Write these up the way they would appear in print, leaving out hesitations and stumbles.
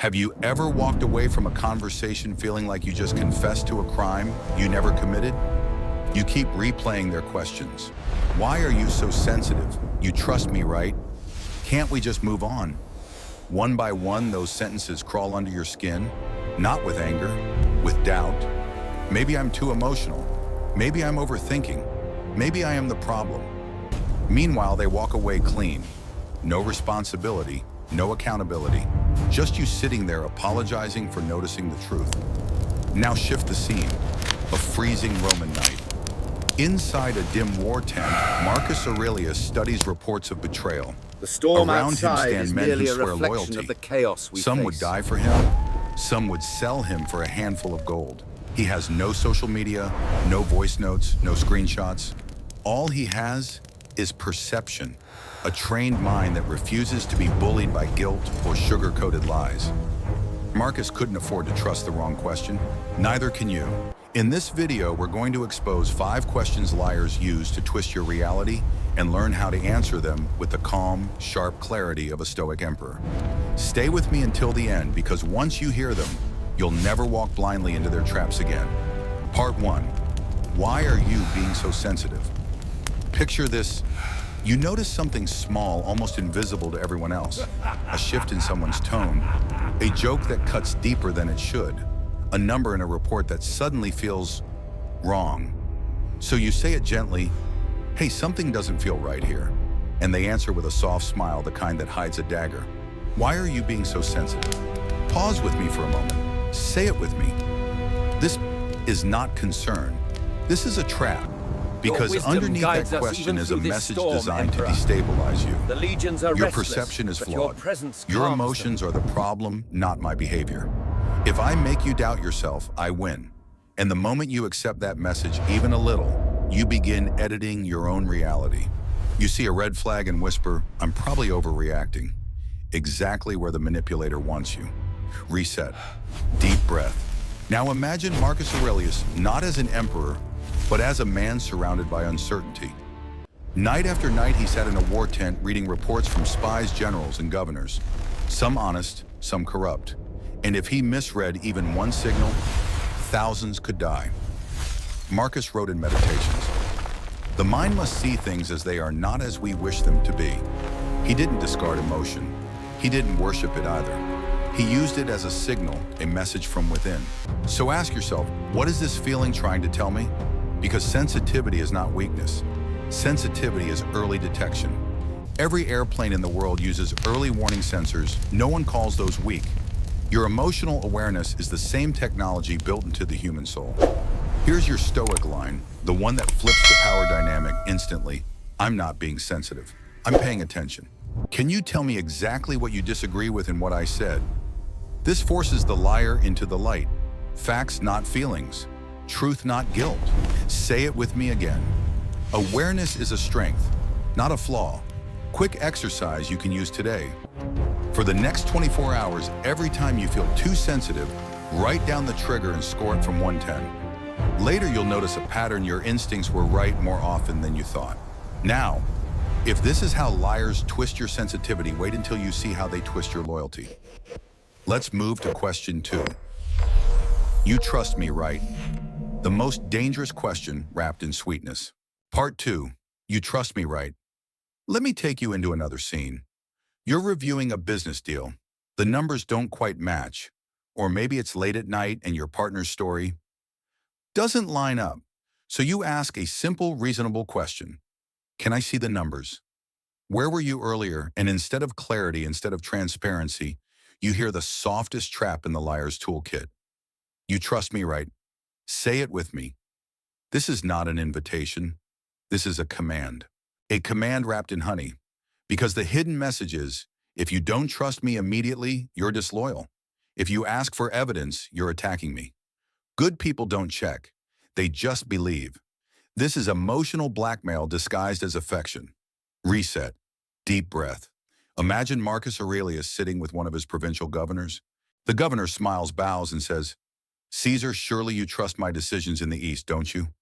Have you ever walked away from a conversation feeling like you just confessed to a crime you never committed? You keep replaying their questions. Why are you so sensitive? You trust me, right? Can't we just move on? One by one, those sentences crawl under your skin, not with anger, with doubt. Maybe I'm too emotional. Maybe I'm overthinking. Maybe I am the problem. Meanwhile, they walk away clean. No responsibility, no accountability. Just you sitting there apologizing for noticing the truth. Now shift the scene. A freezing Roman night. Inside a dim war tent, Marcus Aurelius studies reports of betrayal. The storm Around him outside stand is men merely who a swear reflection loyalty. of the chaos we Some face. would die for him. Some would sell him for a handful of gold. He has no social media, no voice notes, no screenshots. All he has is perception, a trained mind that refuses to be bullied by guilt or sugar-coated lies. Marcus couldn't afford to trust the wrong question. Neither can you. In this video, we're going to expose 5 questions liars use to twist your reality and learn how to answer them with the calm, sharp clarity of a Stoic emperor. Stay with me until the end, because once you hear them, you'll never walk blindly into their traps again. Part 1. Why are you being so sensitive? Picture this. You notice something small, almost invisible to everyone else. A shift in someone's tone. A joke that cuts deeper than it should. A number in a report that suddenly feels wrong. So you say it gently, "Hey, something doesn't feel right here." And they answer with a soft smile, the kind that hides a dagger. Why are you being so sensitive? Pause with me for a moment. Say it with me. This is not concern. This is a trap. Because underneath that question is a message designed to destabilize you. The legions are Your restless, perception is but flawed. Your calms emotions are the problem, not my behavior. If I make you doubt yourself, I win. And the moment you accept that message even a little, you begin editing your own reality. You see a red flag and whisper, "I'm probably overreacting." Exactly where the manipulator wants you. Reset. Deep breath. Now imagine Marcus Aurelius not as an emperor, but as a man surrounded by uncertainty. Night after night, he sat in a war tent reading reports from spies, generals, and governors. Some honest, some corrupt. And if he misread even one signal, thousands could die. Marcus wrote in Meditations, "The mind must see things as they are, not as we wish them to be." He didn't discard emotion. He didn't worship it either. He used it as a signal, a message from within. So ask yourself, what is this feeling trying to tell me? Because sensitivity is not weakness. Sensitivity is early detection. Every airplane in the world uses early warning sensors. No one calls those weak. Your emotional awareness is the same technology built into the human soul. Here's your Stoic line, the one that flips the power dynamic instantly. I'm not being sensitive. I'm paying attention. Can you tell me exactly what you disagree with in what I said? This forces the liar into the light. Facts, not feelings. Truth, not guilt. Say it with me again. Awareness is a strength, not a flaw. Quick exercise you can use today. For the next 24 hours, every time you feel too sensitive, write down the trigger and score it from 1 to 10. Later, you'll notice a pattern. Your instincts were right more often than you thought. Now, if this is how liars twist your sensitivity, wait until you see how they twist your loyalty. Let's move to question 2. You trust me, right? The most dangerous question wrapped in sweetness. Part 2. You trust me, right? Let me take you into another scene. You're reviewing a business deal. The numbers don't quite match. Or maybe it's late at night and your partner's story doesn't line up. So you ask a simple, reasonable question. Can I see the numbers? Where were you earlier? And instead of clarity, instead of transparency, you hear the softest trap in the liar's toolkit. You trust me, right? Say it with me. This is not an invitation. This is a command. A command wrapped in honey. Because the hidden message is, if you don't trust me immediately, you're disloyal. If you ask for evidence, you're attacking me. Good people don't check. They just believe. This is emotional blackmail disguised as affection. Reset. Deep breath. Imagine Marcus Aurelius sitting with one of his provincial governors. The governor smiles, bows, and says, "Caesar, surely you trust my decisions in the East, don't you?"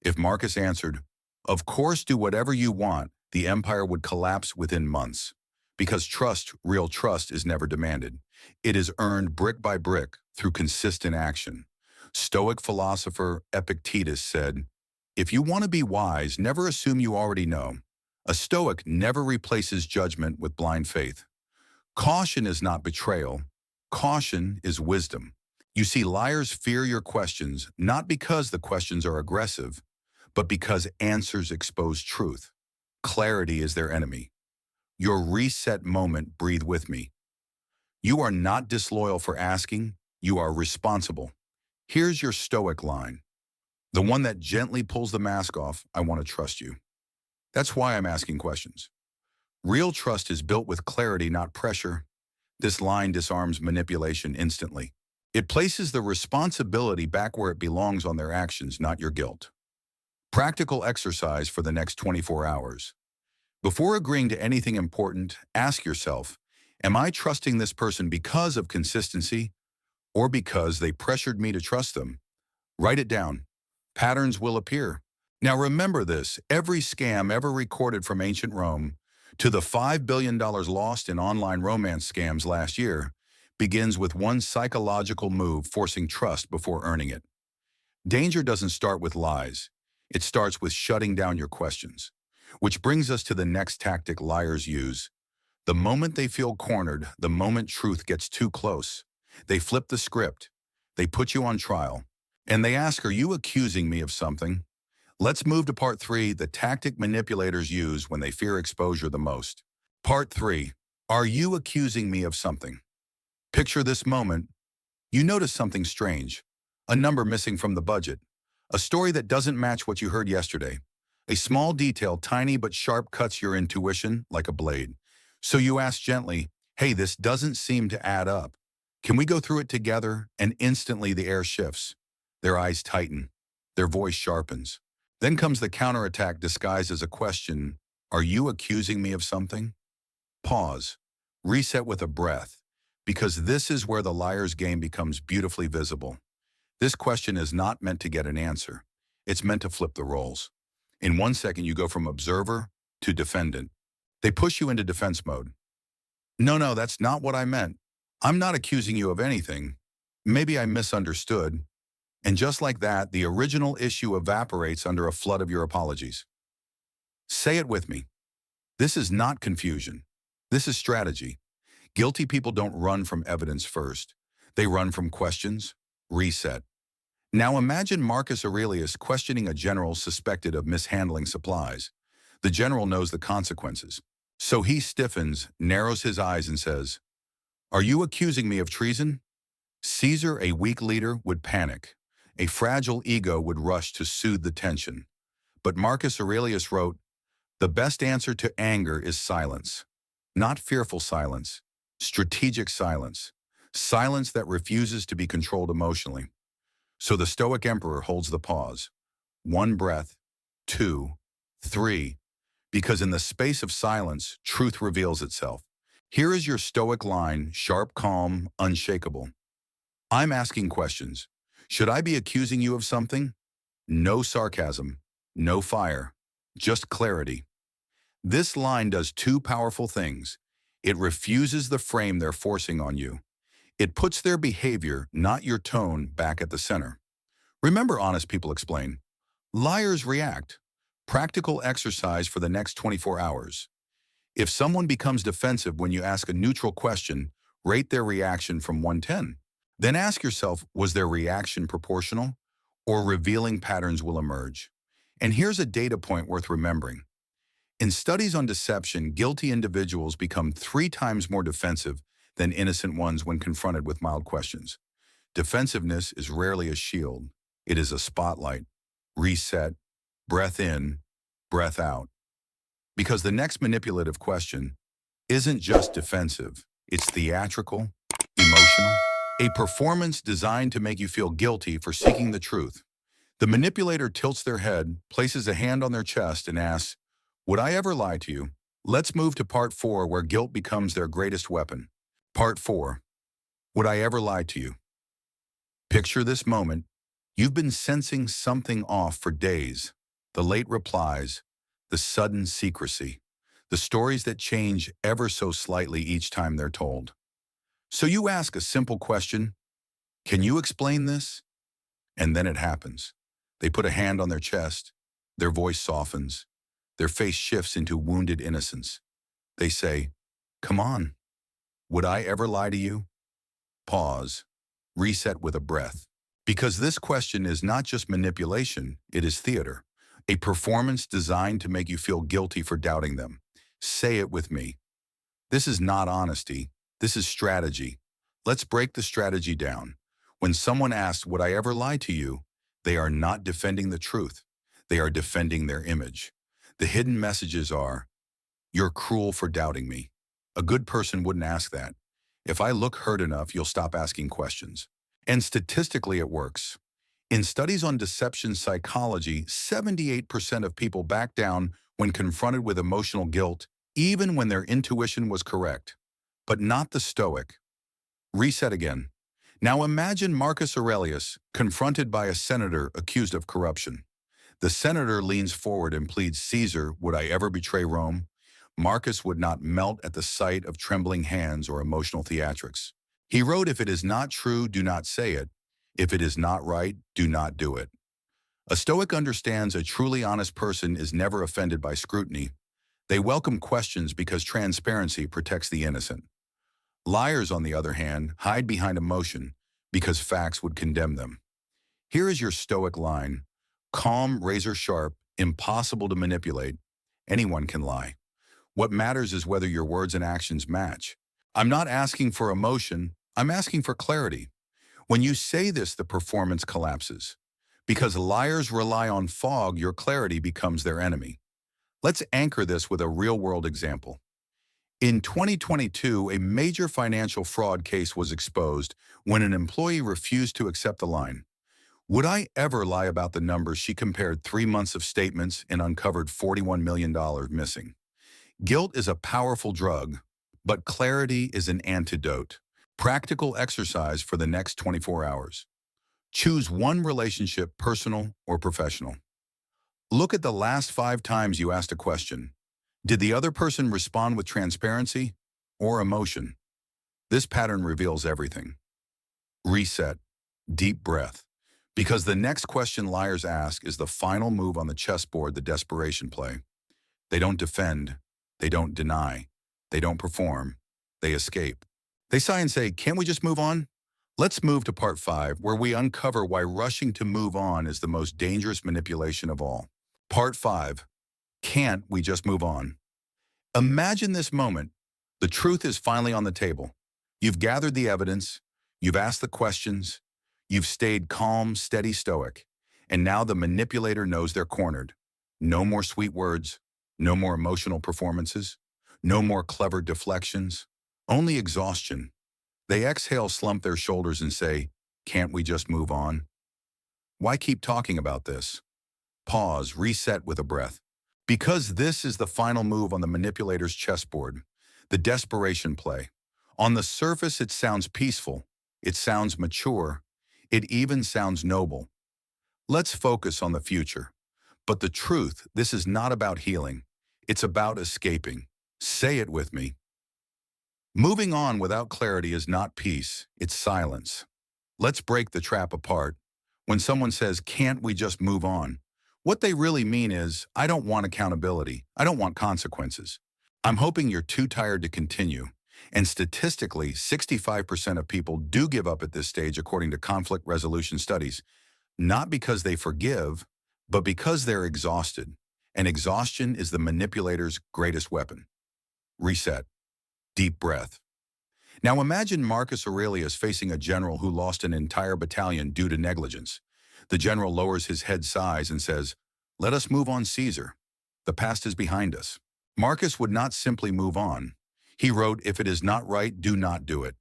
If Marcus answered, "Of course, do whatever you want," the empire would collapse within months. Because trust, real trust, is never demanded. It is earned brick by brick through consistent action. Stoic philosopher Epictetus said, "If you want to be wise, never assume you already know." A Stoic never replaces judgment with blind faith. Caution is not betrayal. Caution is wisdom. You see, liars fear your questions not because the questions are aggressive, but because answers expose truth. Clarity is their enemy. Your reset moment, breathe with me. You are not disloyal for asking, you are responsible. Here's your Stoic line. The one that gently pulls the mask off, I want to trust you. That's why I'm asking questions. Real trust is built with clarity, not pressure. This line disarms manipulation instantly. It places the responsibility back where it belongs on their actions, not your guilt. Practical exercise for the next 24 hours. Before agreeing to anything important, ask yourself, am I trusting this person because of consistency or because they pressured me to trust them? Write it down. Patterns will appear. Now remember this, every scam ever recorded from ancient Rome to the $5 billion lost in online romance scams last year begins with one psychological move forcing trust before earning it. Danger doesn't start with lies. It starts with shutting down your questions. Which brings us to the next tactic liars use. The moment they feel cornered, the moment truth gets too close, they flip the script. They put you on trial. And they ask, are you accusing me of something? Let's move to part 3, the tactic manipulators use when they fear exposure the most. Part 3, are you accusing me of something? Picture this moment. You notice something strange. A number missing from the budget. A story that doesn't match what you heard yesterday. A small detail, tiny but sharp, cuts your intuition like a blade. So you ask gently, hey, this doesn't seem to add up. Can we go through it together? And instantly the air shifts. Their eyes tighten. Their voice sharpens. Then comes the counterattack disguised as a question. Are you accusing me of something? Pause. Reset with a breath. Because this is where the liar's game becomes beautifully visible. This question is not meant to get an answer. It's meant to flip the roles. In 1 second, you go from observer to defendant. They push you into defense mode. No, that's not what I meant. I'm not accusing you of anything. Maybe I misunderstood. And just like that, the original issue evaporates under a flood of your apologies. Say it with me. This is not confusion. This is strategy. Guilty people don't run from evidence first. They run from questions. Reset. Now imagine Marcus Aurelius questioning a general suspected of mishandling supplies. The general knows the consequences. So he stiffens, narrows his eyes, and says, are you accusing me of treason? Caesar, a weak leader, would panic. A fragile ego would rush to soothe the tension. But Marcus Aurelius wrote, the best answer to anger is silence. Not fearful silence, strategic silence. Silence that refuses to be controlled emotionally. So the Stoic emperor holds the pause. 1 breath, 2, 3, because in the space of silence, truth reveals itself. Here is your Stoic line, sharp, calm, unshakable. I'm asking questions. Should I be accusing you of something? No sarcasm, no fire, just clarity. This line does 2 powerful things. It refuses the frame they're forcing on you. It puts their behavior, not your tone, back at the center. Remember, honest people explain. Liars react. Practical exercise for the next 24 hours. If someone becomes defensive when you ask a neutral question, rate their reaction from 1 to 10. Then ask yourself, was their reaction proportional? Or revealing patterns will emerge? And here's a data point worth remembering. In studies on deception, guilty individuals become 3 times more defensive than innocent ones when confronted with mild questions. Defensiveness is rarely a shield. It is a spotlight. Reset, breath in, breath out. Because the next manipulative question isn't just defensive. It's theatrical, emotional, a performance designed to make you feel guilty for seeking the truth. The manipulator tilts their head, places a hand on their chest, and asks, would I ever lie to you? Let's move to part 4, where guilt becomes their greatest weapon. Part 4. Would I ever lie to you? Picture this moment. You've been sensing something off for days. The late replies, the sudden secrecy. the stories that change ever so slightly each time they're told. So you ask a simple question, can you explain this? And then it happens. They put a hand on their chest, their voice softens, their face shifts into wounded innocence. They say, come on, would I ever lie to you? Pause, reset with a breath. Because this question is not just manipulation, it is theater. A performance designed to make you feel guilty for doubting them. Say it with me. This is not honesty. This is strategy. Let's break the strategy down. When someone asks, would I ever lie to you? They are not defending the truth. They are defending their image. The hidden messages are, you're cruel for doubting me. A good person wouldn't ask that. If I look hurt enough, you'll stop asking questions. And statistically, it works. In studies on deception psychology, 78% of people back down when confronted with emotional guilt, even when their intuition was correct. But not the Stoic. Reset again. Now imagine Marcus Aurelius confronted by a senator accused of corruption. The senator leans forward and pleads, Caesar, would I ever betray Rome? Marcus would not melt at the sight of trembling hands or emotional theatrics. He wrote, if it is not true, do not say it. If it is not right, do not do it. A Stoic understands a truly honest person is never offended by scrutiny. They welcome questions because transparency protects the innocent. Liars, on the other hand, hide behind emotion because facts would condemn them. Here is your Stoic line. Calm, razor sharp, impossible to manipulate. Anyone can lie. What matters is whether your words and actions match. I'm not asking for emotion, I'm asking for clarity. When you say this, the performance collapses. Because liars rely on fog, your clarity becomes their enemy. Let's anchor this with a real-world example. In 2022, a major financial fraud case was exposed when an employee refused to accept the line. Would I ever lie about the numbers? She compared 3 months of statements and uncovered $41 million missing. Guilt is a powerful drug, but clarity is an antidote. Practical exercise for the next 24 hours. Choose one relationship, personal or professional. Look at the last 5 times you asked a question. Did the other person respond with transparency or emotion? This pattern reveals everything. Reset. Deep breath. Because the next question liars ask is the final move on the chessboard, the desperation play. They don't defend. They don't deny. They don't perform. They escape. They sigh and say, can't we just move on? Let's move to part 5, where we uncover why rushing to move on is the most dangerous manipulation of all. Part 5. Can't we just move on? Imagine this moment. The truth is finally on the table. You've gathered the evidence. You've asked the questions. You've stayed calm, steady, stoic. And now the manipulator knows they're cornered. No more sweet words. No more emotional performances. No more clever deflections. Only exhaustion. They exhale, slump their shoulders and say, can't we just move on? Why keep talking about this? Pause, reset with a breath. Because this is the final move on the manipulator's chessboard, the desperation play. On the surface, it sounds peaceful. It sounds mature. It even sounds noble. Let's focus on the future. But the truth, this is not about healing. It's about escaping. Say it with me. Moving on without clarity is not peace, it's silence. Let's break the trap apart. When someone says, can't we just move on? What they really mean is, I don't want accountability. I don't want consequences. I'm hoping you're too tired to continue. And statistically, 65% of people do give up at this stage according to conflict resolution studies, not because they forgive, but because they're exhausted. And exhaustion is the manipulator's greatest weapon. Reset. Deep breath. Now imagine Marcus Aurelius facing a general who lost an entire battalion due to negligence. The general lowers his head, sighs, and says, let us move on, Caesar. The past is behind us. Marcus would not simply move on. He wrote, if it is not right, do not do it.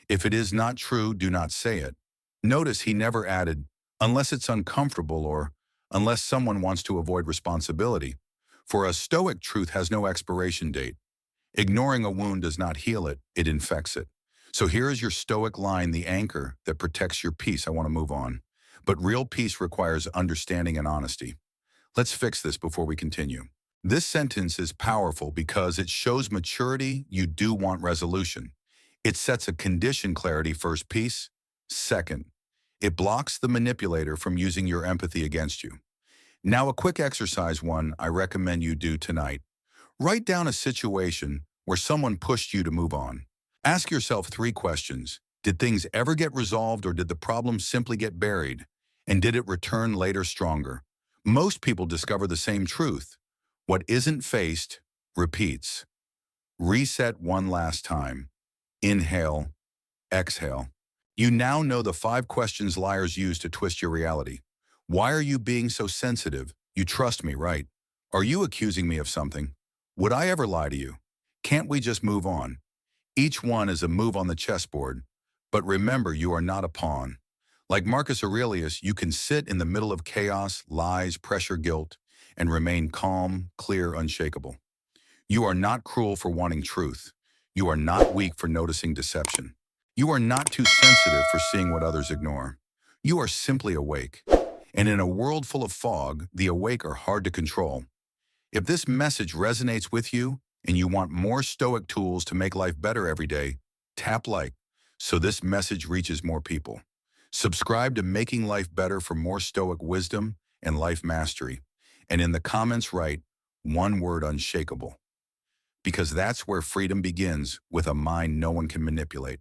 If it is not true, do not say it. Notice he never added, unless it's uncomfortable or unless someone wants to avoid responsibility. For a Stoic, truth has no expiration date. Ignoring a wound does not heal it, it infects it. So here is your Stoic line, the anchor that protects your peace. I want to move on. But real peace requires understanding and honesty. Let's fix this before we continue. This sentence is powerful because it shows maturity. You do want resolution. It sets a condition clarity first piece. Second, it blocks the manipulator from using your empathy against you. Now, a quick exercise one I recommend you do tonight. Write down a situation where someone pushed you to move on. Ask yourself 3 questions. Did things ever get resolved, or did the problem simply get buried? And did it return later stronger? Most people discover the same truth. What isn't faced repeats. Reset one last time. Inhale, exhale. You now know the 5 questions liars use to twist your reality. Why are you being so sensitive? You trust me, right? Are you accusing me of something? Would I ever lie to you? Can't we just move on? Each one is a move on the chessboard. But remember, you are not a pawn. Like Marcus Aurelius, you can sit in the middle of chaos, lies, pressure, guilt, and remain calm, clear, unshakable. You are not cruel for wanting truth. You are not weak for noticing deception. You are not too sensitive for seeing what others ignore. You are simply awake. And in a world full of fog, the awake are hard to control. If this message resonates with you and you want more Stoic tools to make life better every day, tap like so this message reaches more people. Subscribe to Making Life Better for more Stoic wisdom and life mastery. And in the comments write one word: unshakable. Because that's where freedom begins, with a mind no one can manipulate.